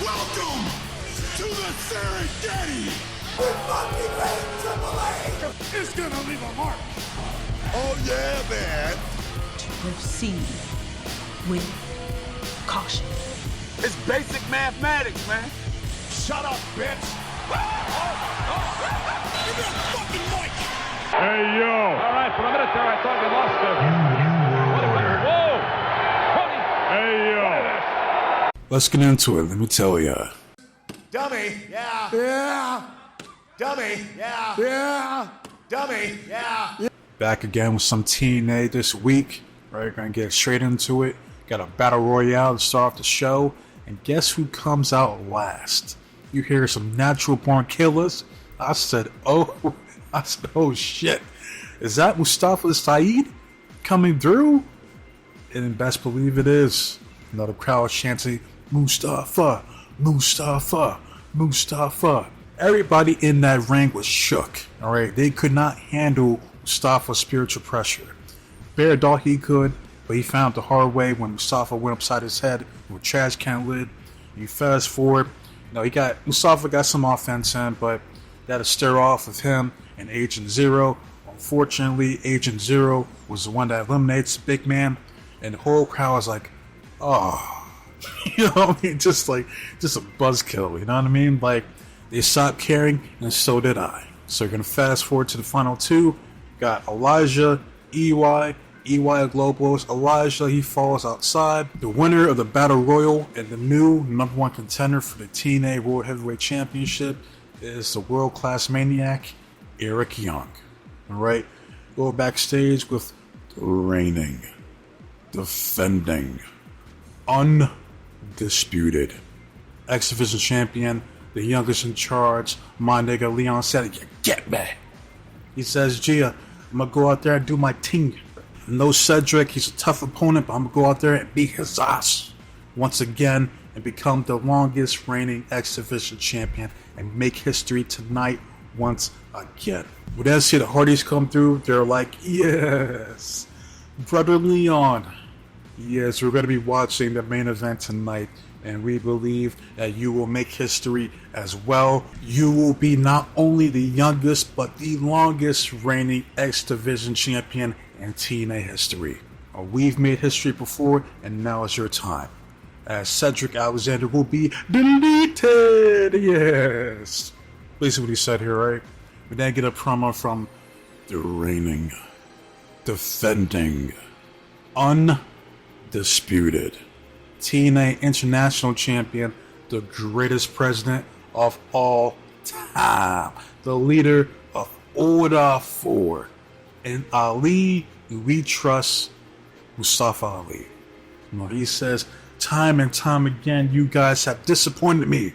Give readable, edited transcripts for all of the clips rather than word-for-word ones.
Welcome to the Serengeti! We're fucking great, Triple H! It's gonna leave a mark! Oh yeah, man! Proceed with caution. It's basic mathematics, man. Shut up, bitch! Give me a fucking mic! Hey, yo! All right, for a minute there, I thought we lost him. Whoa! Hey, yo! Let's get into it, let me tell ya. Dummy, yeah. Yeah! Dummy, yeah. Yeah! Dummy, yeah. Back again with some TNA this week. Right, gonna get straight into it. Got a battle royale to start off the show. And guess who comes out last? You hear some natural born killers. I said, oh shit. Is that Mustafa Saeed coming through? And best believe it is. Another crowd chanting, Mustafa, Mustafa, Mustafa. Everybody in that ring was shook. Alright, they could not handle Mustafa's spiritual pressure. Bear thought he could, but he found the hard way when Mustafa went upside his head with a trash can lid. You fast forward, Mustafa got some offense in, but that to stare off with him and Agent Zero. Unfortunately, Agent Zero was the one that eliminates the big man, and the whole crowd was like, oh. You know what I mean? Just a buzzkill, you know what I mean? Like, they stopped caring, and so did I. So we're going to fast forward to the final two. Got Elijah, EY Globos. Elijah, he falls outside. The winner of the Battle Royal and the new #1 contender for the TNA World Heavyweight Championship is the world-class maniac, Eric Young. Alright, go backstage with the reigning, defending, undisputed X Division champion, the youngest in charge, my nigga Leon said, "You get me." He says, Gia, I'm gonna go out there and do my thing. No Cedric, he's a tough opponent, but I'm gonna go out there and beat his ass once again and become the longest reigning X Division champion and make history tonight once again. When they see the Hardys come through, they're like, yes, Brother Leon. Yes, we're gonna be watching the main event tonight, and we believe that you will make history as well. You will be not only the youngest, but the longest reigning X Division champion in TNA history. We've made history before, and now is your time. As Cedric Alexander will be deleted. Yes. Basically what he said here, right? We then get a promo from the reigning, defending, undisputed TNA International Champion, the greatest president of all time, the leader of Order 4. In Ali, we trust Mustafa Ali. You know, he says, time and time again, you guys have disappointed me,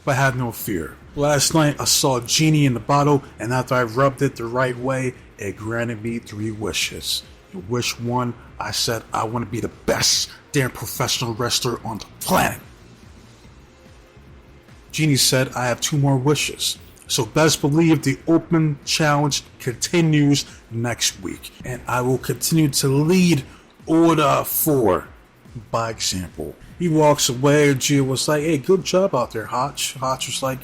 but have no fear. Last night, I saw a genie in the bottle, and after I rubbed it the right way, it granted me 3 wishes. And wish 1, I said I want to be the best damn professional wrestler on the planet. Genie said I have 2 more wishes. So best believe the open challenge continues next week. And I will continue to lead Order 4 by example. He walks away, and Gia was like, hey, good job out there, Hotch. Hotch was like,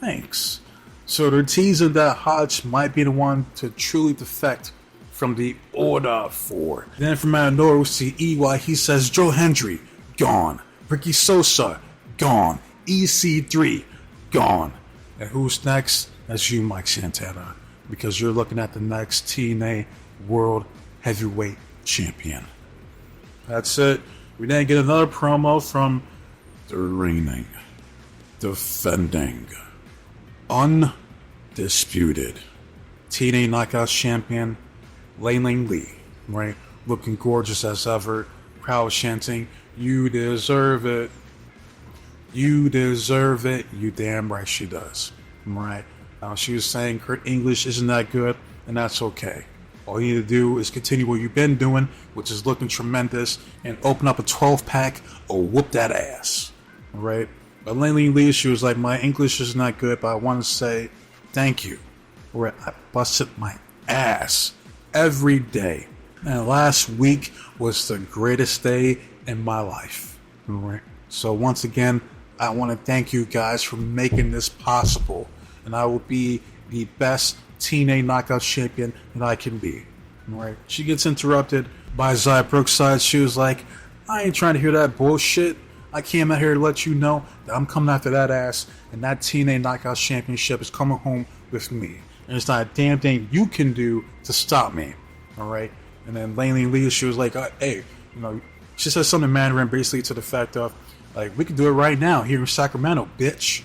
thanks. So they're teasing that Hotch might be the one to truly defect from the Order 4. Then from out of nowhere, we see EY. He says, Joe Hendry, gone. Ricky Sosa, gone. EC3, gone. And who's next? That's you, Mike Santana. Because you're looking at the next TNA World Heavyweight Champion. That's it. We then get another promo from the reigning, defending, undisputed TNA Knockouts Champion, Layling Lee, right? Looking gorgeous as ever. Crowd chanting, you deserve it. You deserve it. You damn right she does. Right? She was saying her English isn't that good, and that's okay. All you need to do is continue what you've been doing, which is looking tremendous, and open up a 12-pack or whoop that ass. Alright? But Layling Lee, she was like, my English is not good, but I want to say thank you. Alright, I busted my ass every day. And last week was the greatest day in my life. Alright? So once again, I want to thank you guys for making this possible. And I will be the best TNA knockout champion that I can be. Alright. She gets interrupted by Zaya Brookside. She was like, I ain't trying to hear that bullshit. I came out here to let you know that I'm coming after that ass, and that TNA knockout championship is coming home with me. And it's not a damn thing you can do to stop me. Alright. And then Laney Lee, she was like, hey, you know, she said something in Mandarin basically to the fact of, like, we can do it right now here in Sacramento, bitch.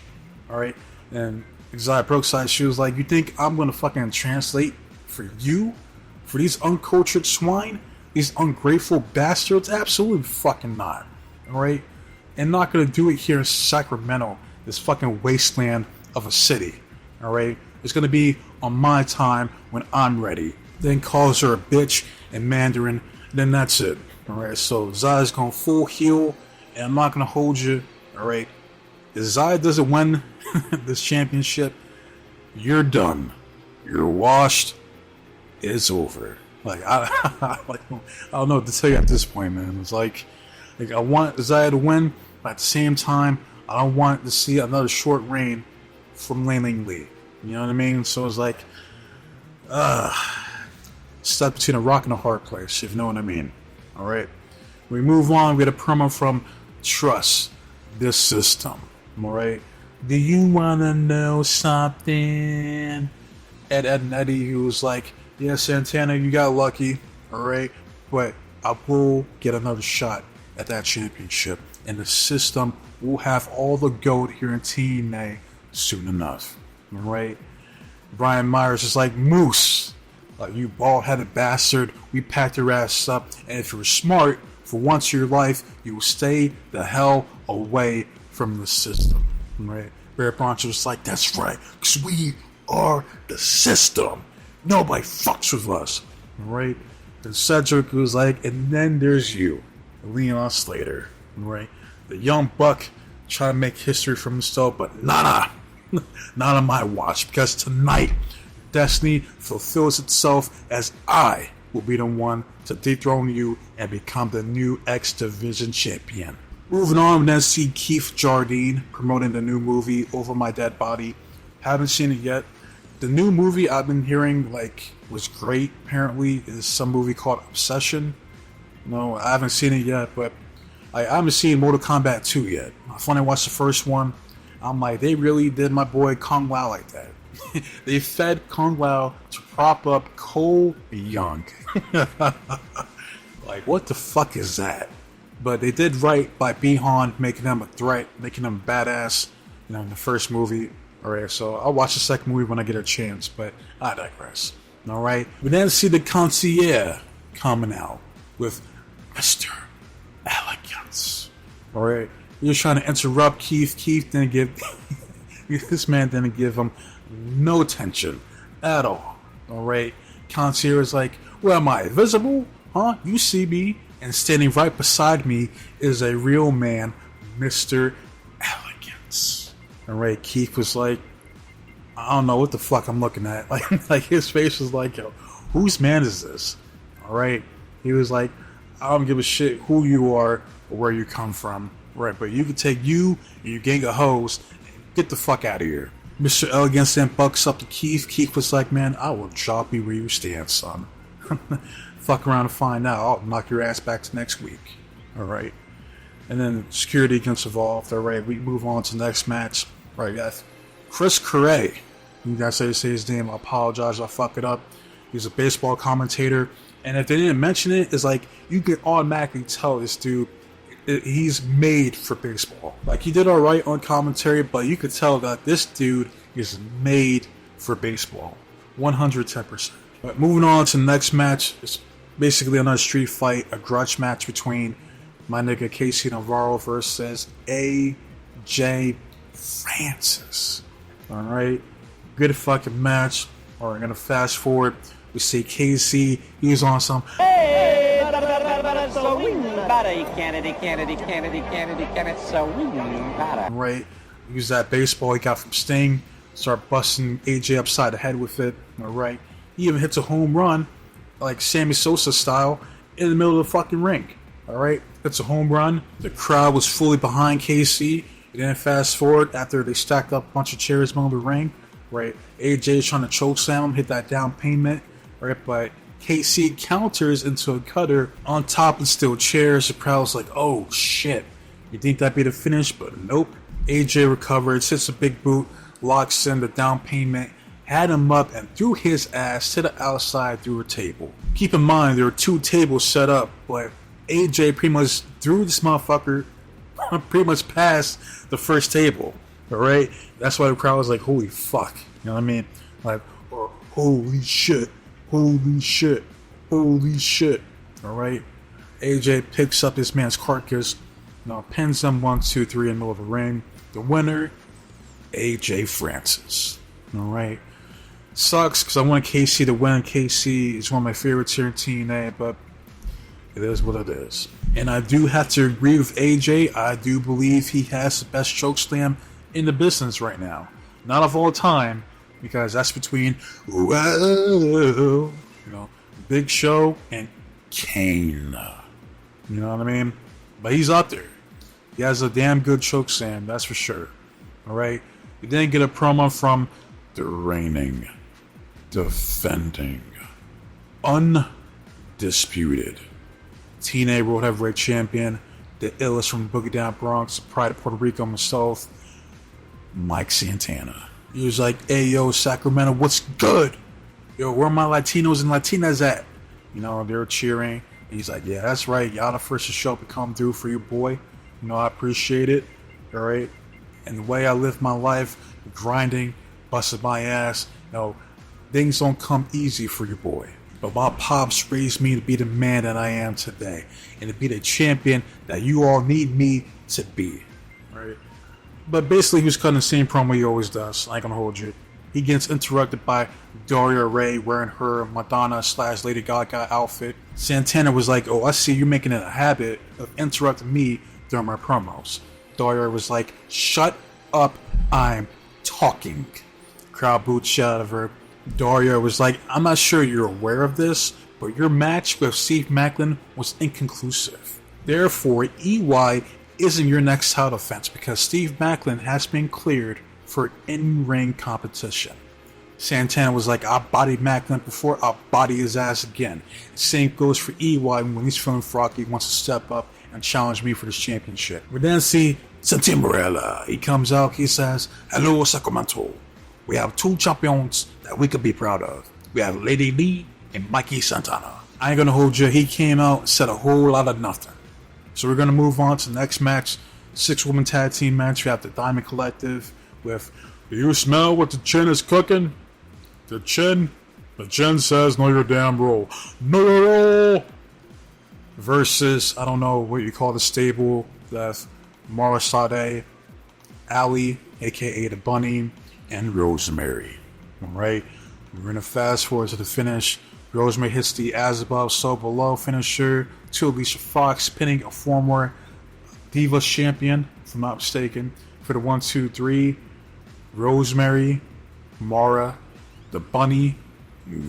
Alright? And Zaya Brookside, she was like, you think I'm gonna fucking translate for you? For these uncultured swine? These ungrateful bastards? Absolutely fucking not. Alright? And not gonna do it here in Sacramento, this fucking wasteland of a city. Alright? It's gonna be on my time when I'm ready. Then calls her a bitch in Mandarin, then that's it. Alright, so Zaya's gonna full heel, and I'm not gonna hold you. Alright, if Zaya doesn't win this championship, you're done. You're washed. It's over. Like, I don't know what to tell you at this point, man. It's like I want Zaya to win, but at the same time, I don't want to see another short reign from Laney Lee. You know what I mean? So it's like, stuck between a rock and a hard place, if you know what I mean. Alright. We move on. We get a promo from Trust This System. Alright. Do you wanna know something? Ed and Eddie, who was like, yeah, Santana, you got lucky. Alright. But I will get another shot at that championship. And the system will have all the gold here in TNA soon enough. Alright. Brian Myers is like, Moose, you bald-headed bastard, we packed your ass up, and if you're smart, for once in your life, you will stay the hell away from the system. Right? Bear Broncho was like, that's right, because we are the system. Nobody fucks with us. Right? And Cedric was like, and then there's you, Leon Slater. Right? The young buck trying to make history for himself, but not on my watch, because tonight, destiny fulfills itself as I will be the one to dethrone you and become the new X Division champion. Moving on, we then see Keith Jardine promoting the new movie Over My Dead Body. Haven't seen it yet. The new movie I've been hearing was great. Apparently, is some movie called Obsession. No, I haven't seen it yet, but I haven't seen Mortal Kombat 2 yet. When I watched the first one, I'm like, they really did my boy Kung Lao like that. They fed Kung Lao to prop up Cole Young. Like, what the fuck is that? But they did right by Bihan, making him a threat, making him badass, in the first movie. Alright, so I'll watch the second movie when I get a chance, but I digress. Alright, we then see the concierge coming out with Mr. Elegance. Alright, you're trying to interrupt Keith. Keith didn't give... this man didn't give him no attention at all. Alright, concierge is like, well, am I visible? Huh? You see me? And standing right beside me is a real man, Mr. Elegance. Alright, Keith was like, I don't know what the fuck I'm looking at. Like his face was like, yo, whose man is this? Alright, he was like, I don't give a shit who you are or where you come from. Right, but you can take you and your gang of hoes and get the fuck out of here. Mr. Elegance then bucks up to Keith. Keith was like, man, I will drop you where you stand, son. Fuck around and find out. I'll knock your ass back to next week. Alright. And then security gets involved. Alright, we move on to the next match. Alright, guys. Chris Correa. You guys say his name. I apologize. I fuck it up. He's a baseball commentator. And if they didn't mention it, it's like you can automatically tell this dude, he's made for baseball. Like, he did alright on commentary, but you could tell that this dude is made for baseball. 110%. But moving on to the next match, it's basically another street fight, a grudge match between my nigga Casey Navarro versus AJ Francis. Alright, good fucking match. Alright, gonna fast forward. We see Casey, he was on some right, use that baseball he got from Sting, start busting AJ upside the head with it. Alright, he even hits a home run, like Sammy Sosa style, in the middle of the fucking ring. Alright, it's a home run. The crowd was fully behind Casey. And then fast forward after they stacked up a bunch of chairs along the ring, right? AJ's trying to choke slam him, hit that down payment, right? But KC counters into a cutter on top of steel chairs. The crowd's like, oh shit. You think that'd be the finish? But nope. AJ recovers, hits a big boot, locks in the down payment, had him up and threw his ass to the outside through a table. Keep in mind, there were 2 tables set up, but AJ pretty much threw this motherfucker pretty much past the first table. Alright? That's why the crowd was like, holy fuck. You know what I mean? Like, oh, holy shit. Holy shit. Holy shit. Alright? AJ picks up this man's carcass, pins him 1, 2, 3 in the middle of the ring. The winner, AJ Francis. Alright? Sucks because I want KC to win. KC is one of my favorites here in TNA, but it is what it is. And I do have to agree with AJ. I do believe he has the best chokeslam in the business right now. Not of all time, because that's between Big Show and Kane. You know what I mean? But he's up there. He has a damn good chokeslam, that's for sure. Alright? You didn't get a promo from the reigning, defending, undisputed TNA World Heavyweight Champion, the illest from Boogie Down Bronx, Pride of Puerto Rico himself, Mike Santana. He was like, hey yo, Sacramento, what's good? Yo, where are my Latinos and Latinas at? They're cheering. And he's like, yeah, that's right. Y'all the first to show up to come through for you, boy. I appreciate it. Alright? And the way I live my life, grinding, busted my ass, things don't come easy for your boy. But my pops raised me to be the man that I am today. And to be the champion that you all need me to be. Right? But basically, he was cutting the same promo he always does. I ain't gonna hold you. He gets interrupted by Daria Ray wearing her Madonna/Lady Gaga outfit. Santana was like, oh, I see you're making it a habit of interrupting me during my promos. Daria was like, shut up, I'm talking. Crowd booed shit out of her. Daria was like, I'm not sure you're aware of this, but your match with Steve Maclin was inconclusive. Therefore, EY isn't your next title defense because Steve Maclin has been cleared for in-ring competition. Santana was like, I bodied Maclin before, I'll body his ass again. Same goes for EY when he's feeling froggy, wants to step up and challenge me for this championship. We then see Santi Morella. He comes out, he says, hello Sacramento. We have 2 champions that we could be proud of. We have Lady Lee and Mikey Santana. I ain't gonna hold you, he came out and said a whole lot of nothing. So we're gonna move on to the next match. 6-woman tag team match. We have the Diamond Collective with, do you smell what the chin is cooking? The chin says, know your damn role. Know your role! Versus, I don't know what you call the stable, that's Mara Sade, Ali, aka the Bunny, and Rosemary. Alright, we're gonna fast forward to the finish. Rosemary hits the as above, so below finisher to Alicia Fox, pinning a former Divas champion, if I'm not mistaken, for the 1, 2, 3. Rosemary, Mara, the Bunny,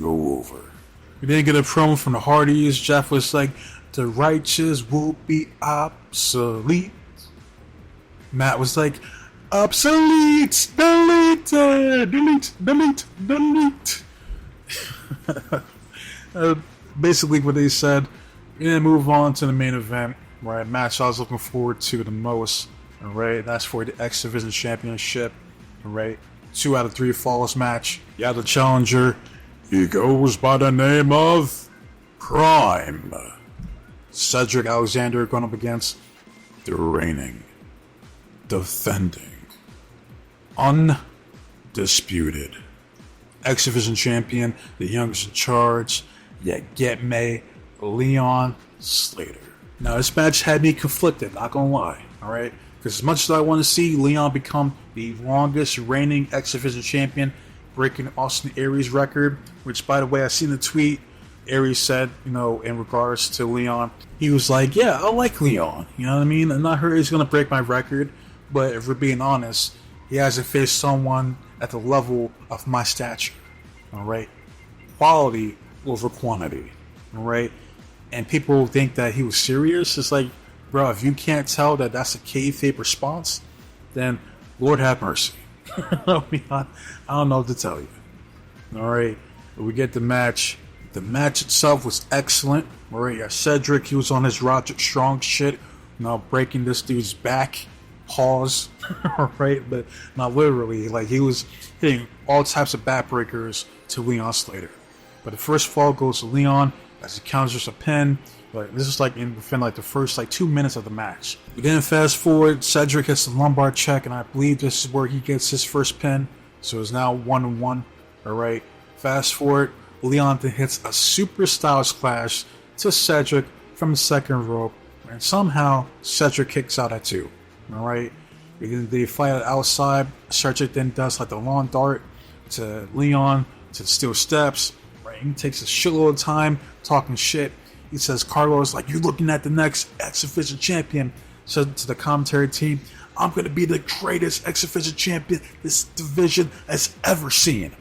go over. We didn't get a promo from the Hardys. Jeff was like, the righteous will be obsolete. Matt was like, obsolete, deleted, delete. Basically what they said. And then move on to the main event, right? Match I was looking forward to the most, right? That's for the X Division Championship, right? 2 out of 3 falls match. You have the challenger. He goes by the name of Prime. Cedric Alexander going up against the reigning, defending, undisputed X Division champion, the youngest in charge. Yeah, get me, Leon Slater. Now this match had me conflicted, not gonna lie, alright? Because as much as I want to see Leon become the longest reigning X Division champion, breaking Austin Aries' record, which by the way, I seen the tweet Aries said, in regards to Leon, he was like, yeah, I like Leon, you know what I mean? I'm not sure he's gonna break my record, but if we're being honest, he hasn't faced someone at the level of my stature, alright? Quality over quantity, alright? And people think that he was serious. It's like, bro, if you can't tell that that's a kayfabe response, then Lord have mercy. I mean, I don't know what to tell you. All right, we get the match. The match itself was excellent. All right, Cedric, he was on his Roderick Strong shit, breaking this dude's back. Pause. All right, but not literally. Like, he was hitting all types of backbreakers to Leon Slater. But the first fall goes to Leon as he counters a pin. But this is like within like the first 2 minutes of the match. We then fast forward. Cedric hits the lumbar check, and I believe this is where he gets his first pin. So it's now 1-1. All right. Fast forward. Leon then hits a super styles clash to Cedric from the second rope, and somehow Cedric kicks out at 2. All right. They fight outside. Cedric then does like the lawn dart to Leon to steel steps. Right. He takes a shitload of time talking shit. He says, Carlos, like, you're looking at the next X-Division champion. Said to the commentary team, I'm going to be the greatest X-Division champion this division has ever seen.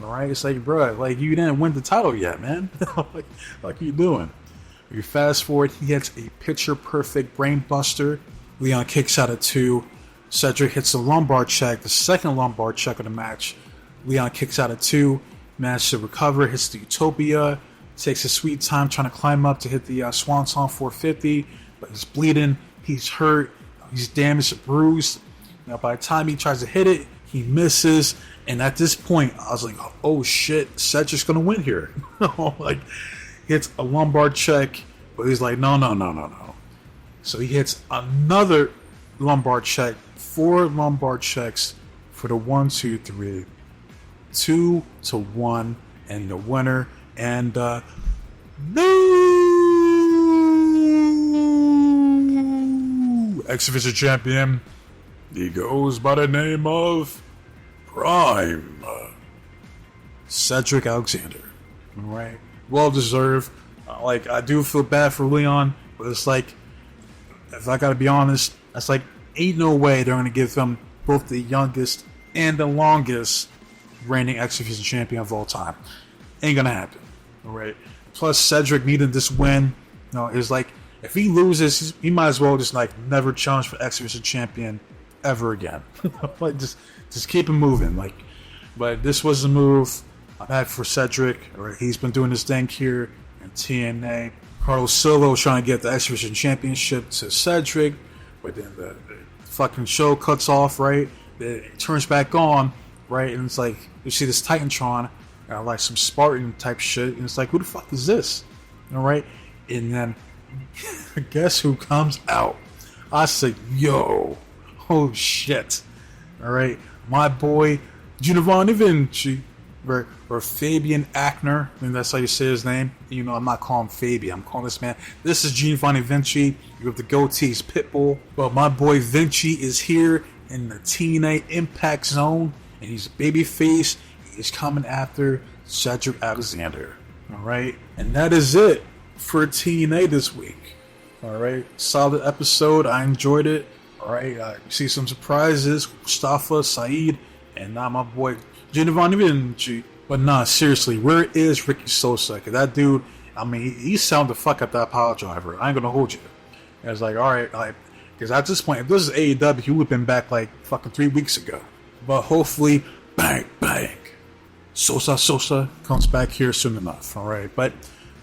All right? It's like, bro, like, you didn't win the title yet, man. like you doing? You fast forward, he hits a picture-perfect brain buster. Leon kicks out at 2. Cedric hits the lumbar check, the second lumbar check of the match. Leon kicks out at 2. Manages to recover, hits the Utopia. Takes a sweet time trying to climb up to hit the Swanton 450, but he's bleeding, he's hurt, he's damaged, bruised. Now, by the time he tries to hit it, he misses, and at this point, I was like, oh shit, Cedric's gonna win here. Like, hits a lumbar check, but he's like, no. So he hits another lumbar check, 4 lumbar checks for the 1, 2, 3, 2-1, and the winner. And no X-Division champion. He goes by the name of Prime Cedric Alexander. All right, well deserved. Like, I do feel bad for Leon, but it's like, if I gotta be honest, that's like, ain't no way they're gonna give him both the youngest and the longest reigning X-Division champion of all time. Ain't gonna happen. All right. Plus, Cedric needed this win. It's like, if he loses, he might as well just like never challenge for X-Division champion ever again. Like, just keep him moving. Like, but this was a move I've had for Cedric. All right. He's been doing his thing here in TNA. Carlos Silva was trying to get the X-Division championship to Cedric, but then the fucking show cuts off. Right. It turns back on. Right, and it's like, you see this Titantron, like some Spartan type shit, and it's like, who the fuck is this? All right, and then guess who comes out? I said, yo, oh shit! All right, my boy Giovanni Vinci, or Fabian Ackner. I mean, that's how you say his name. You know, I'm not calling him Fabian. I'm calling this man. This is Giovanni Vinci. You have the goatees, Pitbull. But my boy Vinci is here in the TNA Impact Zone. And he's a babyface. He's coming after Cedric Alexander. All right. And that is it for TNA this week. All right. Solid episode. I enjoyed it. All right. You see some surprises. Mustafa, Saeed, and now my boy Giovanni Vinci. But nah, seriously, where is Ricky Sosa? Because that dude, I mean, he sounded the fuck up that pile driver. I ain't going to hold you. And it's like, all right. Like, because at this point, if this is AEW, he would have been back like fucking 3 weeks ago. But hopefully, bang, Sosa comes back here soon enough. All right, but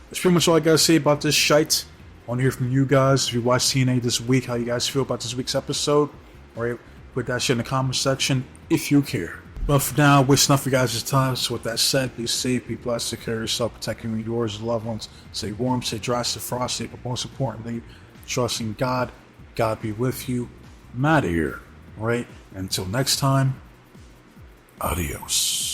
that's pretty much all I gotta say about this shite. I want to hear from you guys. If you watched TNA this week, how you guys feel about this week's episode. All right, put that shit in the comment section if you care. But for now, wasting enough of you guys' time. So with that said, be safe, be blessed, take care of yourself, protecting yours and loved ones. Stay warm, stay dry, stay frosty, but most importantly, trust in God. God be with you. I'm out of here. All right, until next time. Adios.